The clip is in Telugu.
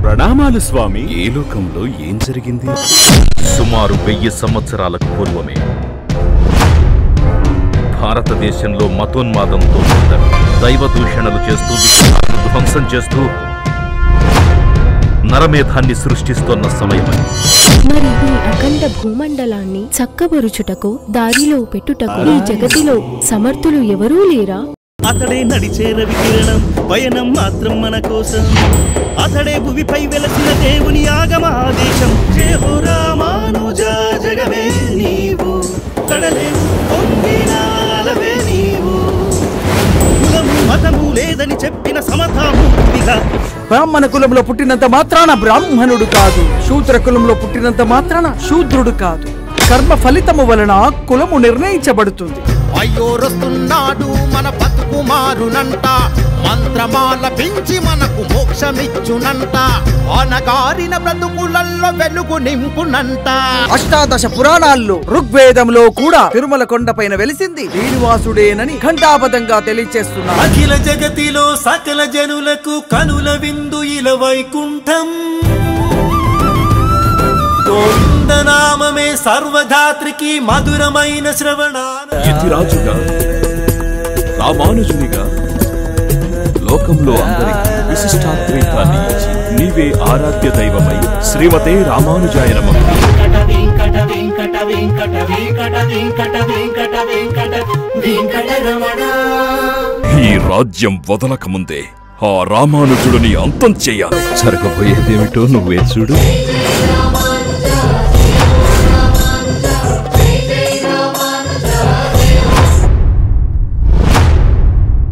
ప్రణామాలు స్వామి. ఏ లోకంలో ఏం జరిగింది? సుమారు 1000 సంవత్సరాలకు పూర్వమే భారతదేశంలో మతోన్మాదంతో దైవ దూషణలు చేస్తూ ధ్వంసం చేస్తూ నరమేధాన్ని సృష్టిస్తోన్న సమయమని. మరి ఈ అఖండ భూమండలాన్ని చక్కబరుచుటకు దారిలో పెట్టుటకు ఈ జగతిలో సమర్థులు ఎవరూ లేరా? అతడే నడిచే రవికిరణం, పయనం మాత్రం మన కోసం. అతడే భువిపై వెలసిన దేవుని ఆగమాదేశం. జయ హో రామానుజా జగమే నీవు, కడలే పొంగినాలవే నీవు. కులము మతము లేదని చెప్పిన సమతామూర్తిగా. బ్రాహ్మణ కులంలో పుట్టినంత మాత్రాన బ్రాహ్మణుడు కాదు, శూద్ర కులంలో పుట్టినంత మాత్రాన శూద్రుడు కాదు. కర్మ ఫలితము వలన కులము నిర్ణయించబడుతుంది. అయ్యోరొస్తున్నాడు మన బతుకు మారునంట, మంత్రమాల పెంచి మనకు మోక్షమిచ్చునంట, అనగారిన బ్రతుకులల్లో వెలుగు నింపునంట. అష్టాదశ పురాణాల్లో ఋగ్వేదంలో కూడా తిరుమల కొండపైన వెలిసింది శ్రీనివాసుడేనని ఘంటాపథంగా తెలియచేస్తున్నారు. అఖిల జగతిలో సకల జనులకు కనుల విందు ఇల వైకుంఠం. గోవిందనామమే సర్వధాత్రికి మధురమైన శ్రవణాన. యతిరాజుగా, రామానుజునిగా లోకంలో అందరికీ విశిష్టాద్వైతాన్ని ఇచ్చి నీవే ఆరాధ్య దైవమై శ్రీమతే రామానుజాయ నమః. ఈ రాజ్యం వదలకముందే ఆ రామానుజుడిని అంతం చెయ్యాలి. జరగబోయేదేమిటో నువ్వే చూడు.